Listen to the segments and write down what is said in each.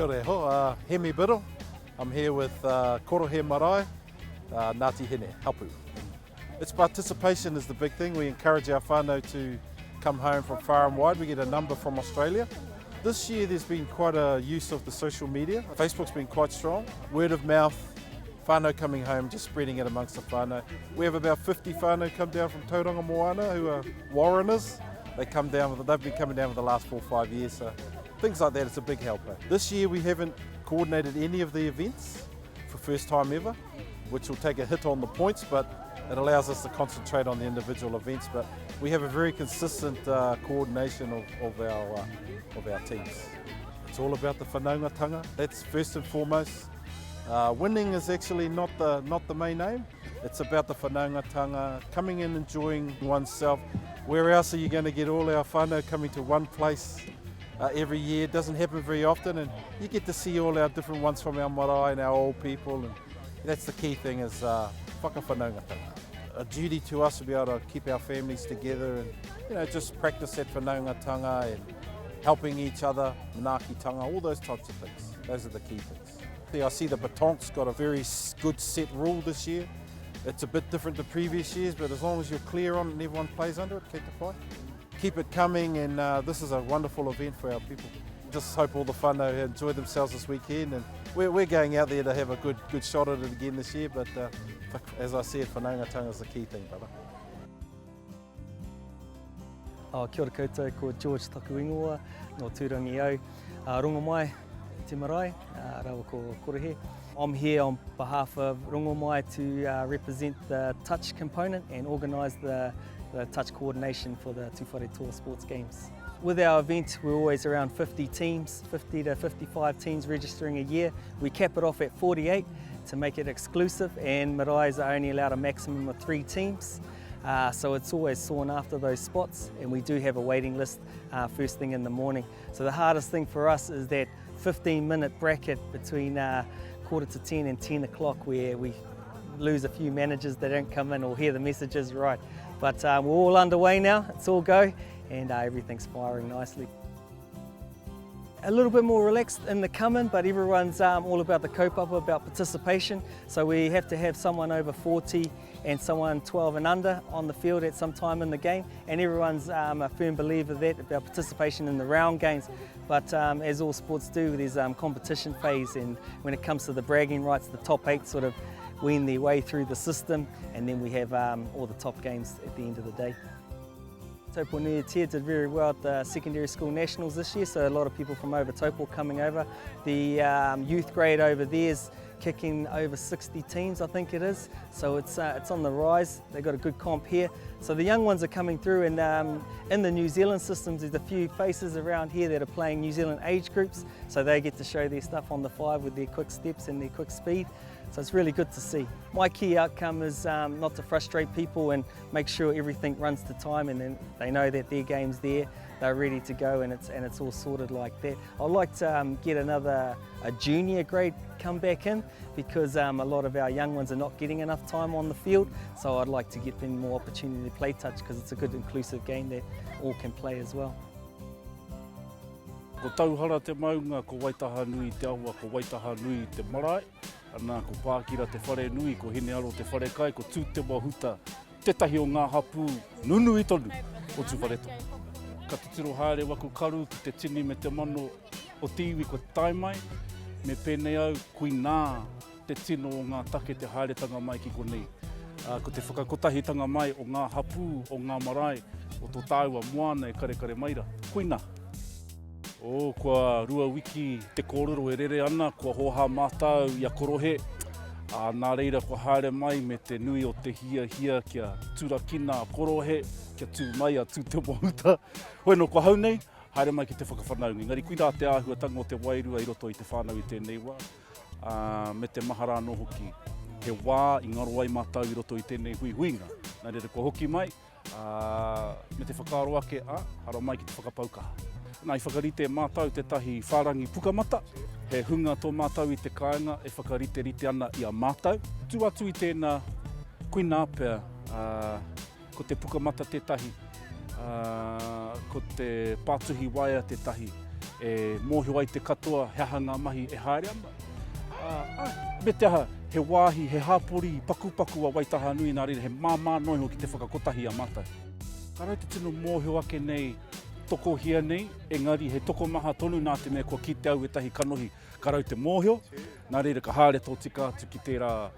Kia ora ho, he me biro. I'm here with Korohe Marae, Ngāti Hine, Hapu. Its participation is the big thing. We encourage our whānau to come home from far and wide. We get a number from Australia. This year there's been quite a use of the social media. Facebook's been quite strong. Word of mouth, whānau coming home, just spreading it amongst the whānau. We have about 50 whānau come down from Tauranga Moana who are Warreners. They've been coming down for the last 4 or 5 years. So things like that, it's a big helper. This year we haven't coordinated any of the events for first time ever, which will take a hit on the points, but it allows us to concentrate on the individual events. But we have a very consistent coordination of our teams. It's all about the whanaungatanga. That's first and foremost. Winning is actually not the main aim. It's about the whanaungatanga, coming in, enjoying oneself. Where else are you going to get all our whānau coming to one place every year? It doesn't happen very often, and you get to see all our different ones from our marae and our old people, and that's the key thing, is whakawhanaungatanga. A duty to us to be able to keep our families together and just practice that whanaungatanga and helping each other, manaakitanga, all those types of things. Those are the key things. I see the Batonk's got a very good set rule this year. It's a bit different to previous years, but as long as you're clear on it and everyone plays under it, keep it coming, and this is a wonderful event for our people. Just hope all the whānau enjoy themselves this weekend, and we're going out there to have a good shot at it again this year, but as I said, whanaungatanga is the key thing, brother. Kia ora koutou, ko George Takuingoa, no Tūrangi au. Rongo mai, te marae, rawa ko Korohe. I'm here on behalf of Rongo Mai to represent the touch component and organise the touch coordination for the Tūwhare Tour Sports Games. With our event, we're always around 50 teams, 50 to 55 teams registering a year. We cap it off at 48 to make it exclusive, and maraes are only allowed a maximum of 3 teams. So it's always sought after those spots, and we do have a waiting list first thing in the morning. So the hardest thing for us is that 15-minute bracket between 9:45 and 10 o'clock, where we lose a few managers that don't come in or hear the messages right. But we're all underway now, it's all go, and everything's firing nicely. A little bit more relaxed in the come-in, but everyone's all about the kaupapa, about participation. So we have to have someone over 40 and someone 12 and under on the field at some time in the game, and everyone's a firm believer of that, about participation in the round games. But as all sports do, there's competition phase, and when it comes to the bragging rights, the top 8 sort of win their way through the system, and then we have all the top games at the end of the day. Taupo Nuitia did very well at the secondary school nationals this year, so a lot of people from over Taupo coming over. The youth grade over there is kicking over 60 teams, I think it is, so it's on the rise. They've got a good comp here. So the young ones are coming through, and in the New Zealand systems there's a few faces around here that are playing New Zealand age groups, so they get to show their stuff on the 5 with their quick steps and their quick speed. So it's really good to see. My key outcome is not to frustrate people and make sure everything runs to time, and then they know that their game's there, they're ready to go, and it's all sorted like that. I'd like to get a junior grade come back in, because a lot of our young ones are not getting enough time on the field, so I'd like to get them more opportunity to play touch, because it's a good inclusive game that all can play as well. Ko tauhara te maunga, ko waitaha nui te aua, ko waitaha nui te marae. Anā ko Pākira te whare nui, ko Hine Aro te whare kai, ko Tū te Wahuta, tetahi o ngā hapu nunu I tonu o Tūwhare Toa. Ka te tiro haere waku karu ki te tini me te mano o te iwi ko tai mai, me pēnei au kui nā te tino o ngā take te haeretanga mai ki konei. Ko te whakakotahitanga mai o ngā hapu o ngā marae o tō tāua moana e kare maira. Kui nā. Kua rua wiki te kōrero e rere ana, kua hoha mātau I a Korohe. Nā reira kua haere mai me te nui o te hia kia turakina a Korohe, kia tū mai a Tū te Wahuta. Hoi no kua hau nei, haere mai ki te whakawhanaunga. Engari kui rā te āhuatanga o te wairua I roto I te whānau I tēnei wā. Me te mahara no hoki, he wā I ngaro ai mātau I roto I tēnei huinga. Nā reira kua hoki mai, me te whakaaro ake, hara mai ki te whakapaukaha. Nā I whakarite mātau te tahi whārangi pukamata, he hunga tō mātau I te kāinga, e whakarite ana I a mātau. Tū atu I tēnā kui nā pēr, ko te pukamata te tahi, ko te pātuhi waia te tahi, e mōhio ai te katoa, he aha ngā mahi e haere ama. Me te aha, he wāhi, he hāpori, paku a Waitaha Nui, nā reira he māmā noiho ki te whakakotahi a mātai. Ka rau te tino mōhio ake nei, toko hia nei, engari he toko maha tonu nā te mea kua kite au e tahi kanohi, ka rau te mōhio, nā reira ka haere tō tika atu ki tērā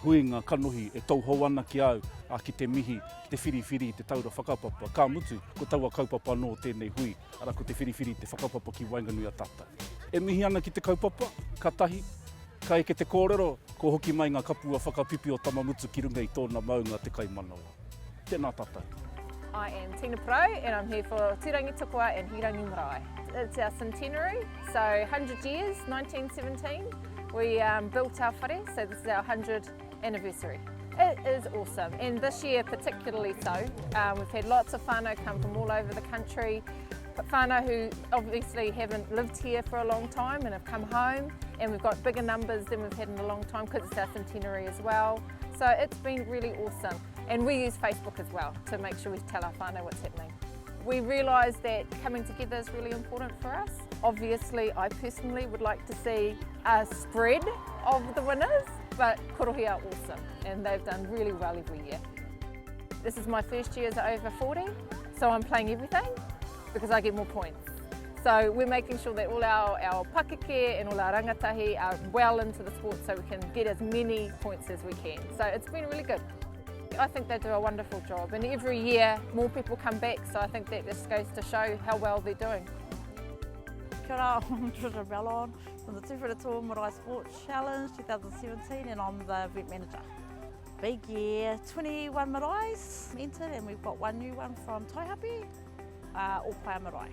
huinga kanohi e tauhou ana ki au, ki te mihi, ki te whiriwhiri, te taura whakapapa. Ka mutu, ko taua kaupapa no tēnei hui, ara ko te whiriwhiri, te whakapapa ki Wainganui a tata. E mihi ana ki te kaupapa, ka tahi, ka eke te kōrero, ko hoki mai ngā kapua whakapipi o tamamutu ki runga i tōna maunga te kaimanawa. Tēnā tata. I am Tina Pro and I'm here for Tūrangi Tukua and Hirangi Marae. It's our centenary, so 100 years, 1917. We built our whare, so this is our 100th anniversary. It is awesome, and this year particularly so. We've had lots of whānau come from all over the country, but whānau who obviously haven't lived here for a long time and have come home, and we've got bigger numbers than we've had in a long time because it's our centenary as well. So it's been really awesome, and we use Facebook as well to make sure we tell our whānau what's happening. We realise that coming together is really important for us. Obviously, I personally would like to see a spread of the winners, but korohi are awesome and they've done really well every year. This is my first year as over 40, so I'm playing everything because I get more points. So we're making sure that all our pakeke and all our rangatahi are well into the sport so we can get as many points as we can. So it's been really good. I think they do a wonderful job, and every year more people come back, so I think that just goes to show how well they're doing. Kia ora, I'm Trisha Bellon from the Tūwhiri Marae Sports Challenge 2017 and I'm the event manager. Big year, 21 maraes entered and we've got one new one from Taihape, all player marae.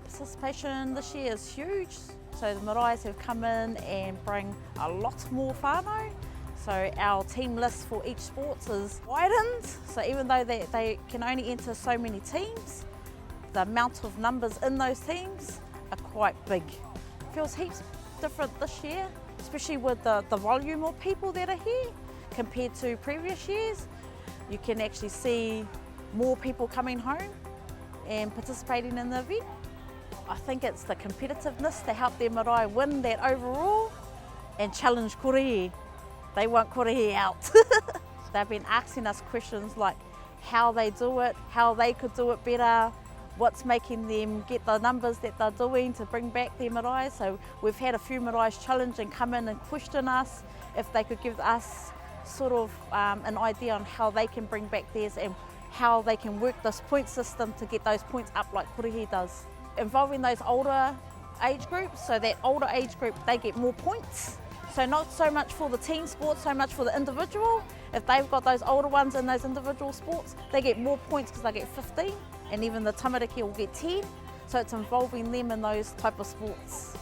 Participation this year is huge, so the maraes have come in and bring a lot more whānau. So our team list for each sport is widened, so even though they can only enter so many teams, the amount of numbers in those teams are quite big. Feels heaps different this year, especially with the volume of people that are here compared to previous years. You can actually see more people coming home and participating in the event. I think it's the competitiveness to help their marae win that overall and challenge korohi. They want korohi out. They've been asking us questions like how they do it, how they could do it better, what's making them get the numbers that they're doing to bring back their marae. So we've had a few maraes challenge and come in and question us if they could give us sort of an idea on how they can bring back theirs and how they can work this point system to get those points up like korohi does. Involving those older age groups, so that older age group, they get more points. So not so much for the team sport, so much for the individual. If they've got those older ones in those individual sports, they get more points because they get 15, and even the tamariki will get 10. So it's involving them in those type of sports.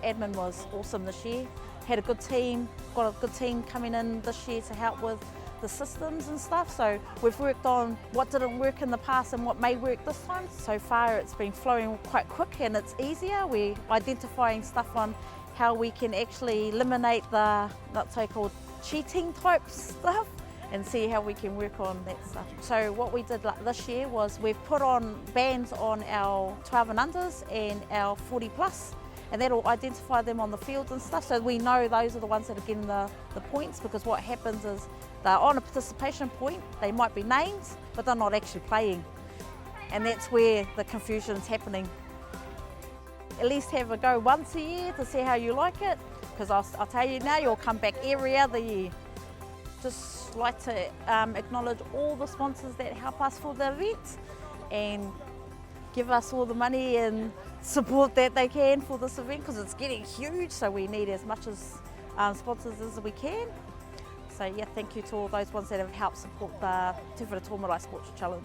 Admin was awesome this year. Had a good team, got a good team coming in this year to help with the systems and stuff. So we've worked on what didn't work in the past and what may work this time. So far it's been flowing quite quick and it's easier. We're identifying stuff on how we can actually eliminate the, not so called cheating type stuff and see how we can work on that stuff. So what we did this year was we've put on bans on our 12 and unders and our 40 plus, and that'll identify them on the fields and stuff, so we know those are the ones that are getting the points, because what happens is they're on a participation point, they might be named, but they're not actually playing. And that's where the confusion's happening. At least have a go once a year to see how you like it, because I'll tell you now, you'll come back every other year. Just like to acknowledge all the sponsors that help us for the event and give us all the money and support that they can for this event, because it's getting huge, so we need as much as sponsors as we can. So yeah, thank you to all those ones that have helped support the Tūwhiri Marae Sports Challenge.